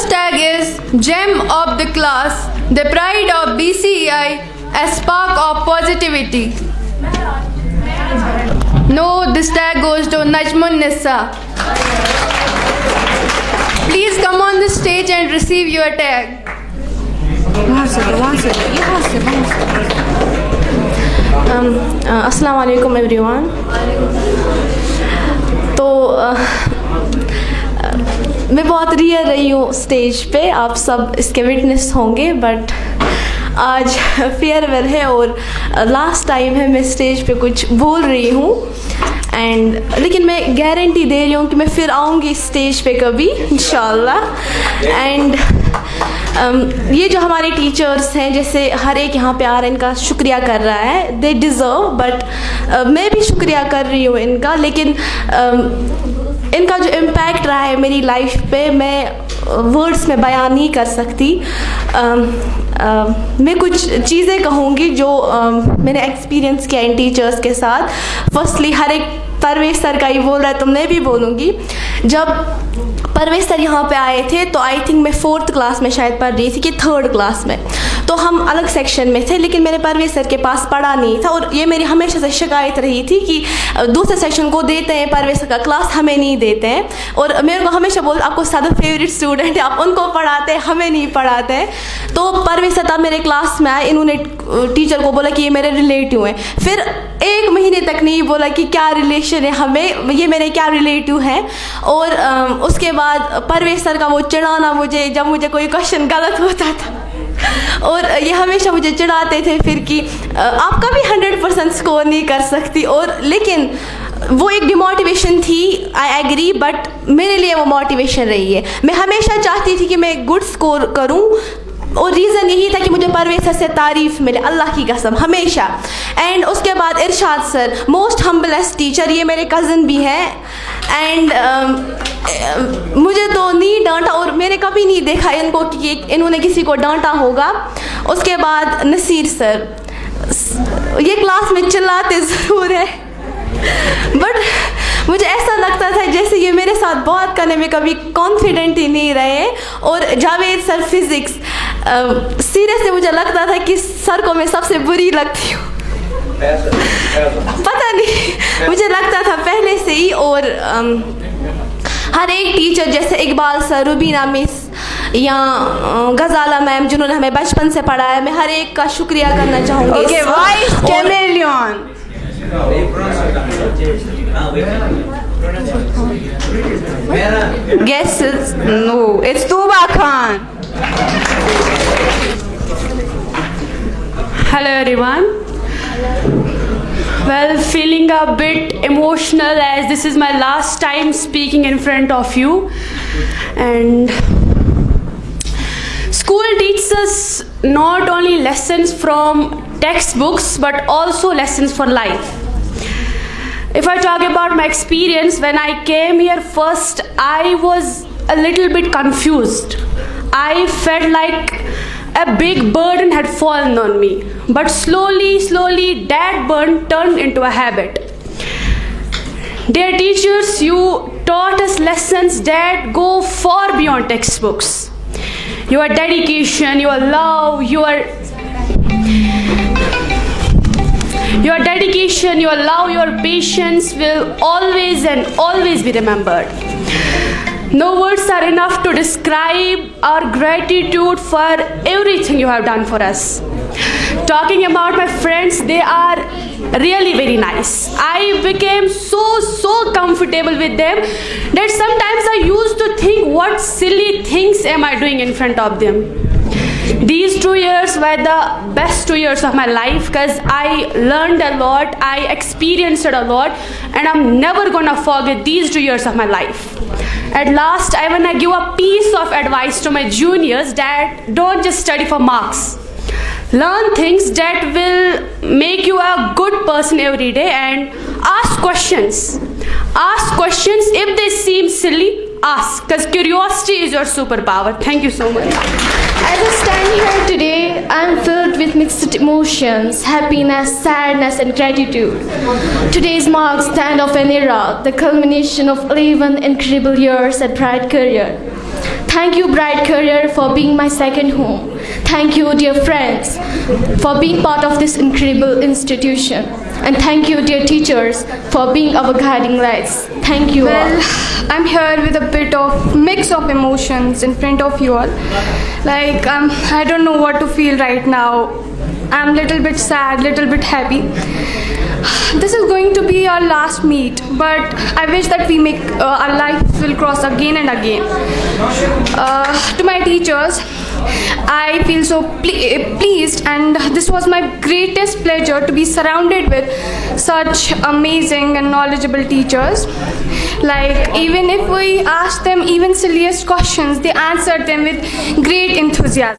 Hashtag is Gem of the Class, the pride of BCEI, a spark of positivity. No, this tag goes to Najmun Nissa. Please come on the stage and receive your tag. अस्सलाम वालेकुम everyone. तो मैं बहुत rear रही हूँ stage पे, आप सब इसके विटनेस होंगे, बट आज फेयरवेल है और लास्ट टाइम है मैं स्टेज पे कुछ बोल रही हूँ लेकिन मैं गारंटी दे रही हूँ कि मैं फिर आऊँगी स्टेज पे कभी इंशाल्लाह। एंड ये जो हमारे टीचर्स हैं, जैसे हर एक यहाँ पे आ रहा है, इनका शुक्रिया कर रहा है, दे डिज़र्व, बट मैं भी शुक्रिया कर रही हूँ इनका, लेकिन इनका जो इम्पैक्ट रहा है मेरी लाइफ पे मैं वर्ड्स में बयान नहीं कर सकती। मैं कुछ चीज़ें कहूँगी जो मैंने एक्सपीरियंस किया इन टीचर्स के साथ। फर्स्टली हर एक परवेश सर का ही बोल रहा है तो मैं भी बोलूँगी। जब परवेश सर यहाँ पे आए थे तो आई थिंक मैं 4th क्लास में शायद पढ़ रही थी कि 3rd क्लास में, तो हम अलग सेक्शन में थे, लेकिन मैंने परवेश सर के पास पढ़ा नहीं था और ये मेरी हमेशा से शिकायत रही थी कि दूसरे सेक्शन को देते हैं परवेश सर का क्लास, हमें नहीं देते हैं। और मेरे को हमेशा बोल आपको ज़्यादा फेवरेट स्टूडेंट है, आप उनको पढ़ाते हैं, हमें नहीं पढ़ाते हैं। तो परवेश सर तब मेरे क्लास में आए, इन्होंने टीचर को बोला कि ये मेरे रिलेटिव हैं। फिर 1 महीने तक नहीं बोला कि क्या रिलेशन है हमें, ये मेरे क्या रिलेटिव हैं। और उसके बाद परवेश सर का वो चिढ़ाना मुझे, जब मुझे कोई क्वेश्चन गलत होता था, और ये हमेशा मुझे चिढ़ाते थे फिर कि आप कभी 100% स्कोर नहीं कर सकती। और लेकिन वो एक डिमोटिवेशन थी, आई एग्री, बट मेरे लिए वो मोटिवेशन रही है। मैं हमेशा चाहती थी कि मैं गुड स्कोर करूं और रीज़न यही था कि मुझे परवेश सर से तारीफ़ मिले, अल्लाह की कसम, हमेशा। एंड उसके बाद इरशाद सर, मोस्ट हम्बलेस्ट टीचर, ये मेरे कज़न भी हैं। एंड मुझे तो नहीं डांटा और मैंने कभी नहीं देखा इनको कि इन्होंने किसी को डांटा होगा। उसके बाद नसीर सर, ये क्लास में चिल्लाते ज़रूर है, बट मुझे ऐसा लगता था जैसे ये मेरे साथ बात करने में कभी कॉन्फिडेंट ही नहीं रहे। और जावेद सर फिज़िक्स, सीरियसली मुझे लगता था कि सर को मैं सबसे बुरी लगती हूँ, पता नहीं, मुझे लगता था पहले से ही। और हर एक टीचर जैसे इकबाल सर, रुबीना मिस या गजाला मैम, जिन्होंने हमें बचपन से पढ़ाया, मैं हर एक का शुक्रिया करना चाहूँगी। Okay, Vice Chameleon. Guesses? No, it's Tuba Khan. Hello everyone. Well, feeling a bit emotional as this is my last time speaking in front of you. And school teaches us not only lessons from textbooks but also lessons for life. If I talk about my experience, when I came here first, I was a little bit confused. I felt like a big burden had fallen on me, but slowly that burden turned into a habit. Dear teachers, you taught us lessons that go far beyond textbooks. Your dedication, your love, your patience will always and always be remembered. No words are enough to describe our gratitude for everything you have done for us. Talking about my friends, they are really very nice. I became so comfortable with them that sometimes I used to think, what silly things am I doing in front of them? These 2 years were the best 2 years of my life because I learned a lot, I experienced a lot, and I'm never gonna forget these 2 years of my life. At last, I wanna give a piece of advice to my juniors that don't just study for marks. Learn things that will make you a good person every day and ask questions. Ask questions if they seem silly. Ask, because curiosity is your superpower. Thank you so much. As I stand here today, I am filled with mixed emotions, happiness, sadness and gratitude. Today's marks the end of an era, the culmination of 11 incredible years at Bright Career. Thank you, Bright Career, for being my second home. Thank you, dear friends, for being part of this incredible institution. And thank you, dear teachers, for being our guiding lights. Thank you all. Well, I'm here with a bit of mix of emotions in front of you all. Like, I don't know what to feel right now. I'm a little bit sad, little bit happy. This is going to be our last meet, but I wish that we make our life will cross again and again. To my teachers, I feel so pleased, and this was my greatest pleasure to be surrounded with such amazing and knowledgeable teachers. Like, even if we asked them even silliest questions, they answered them with great enthusiasm.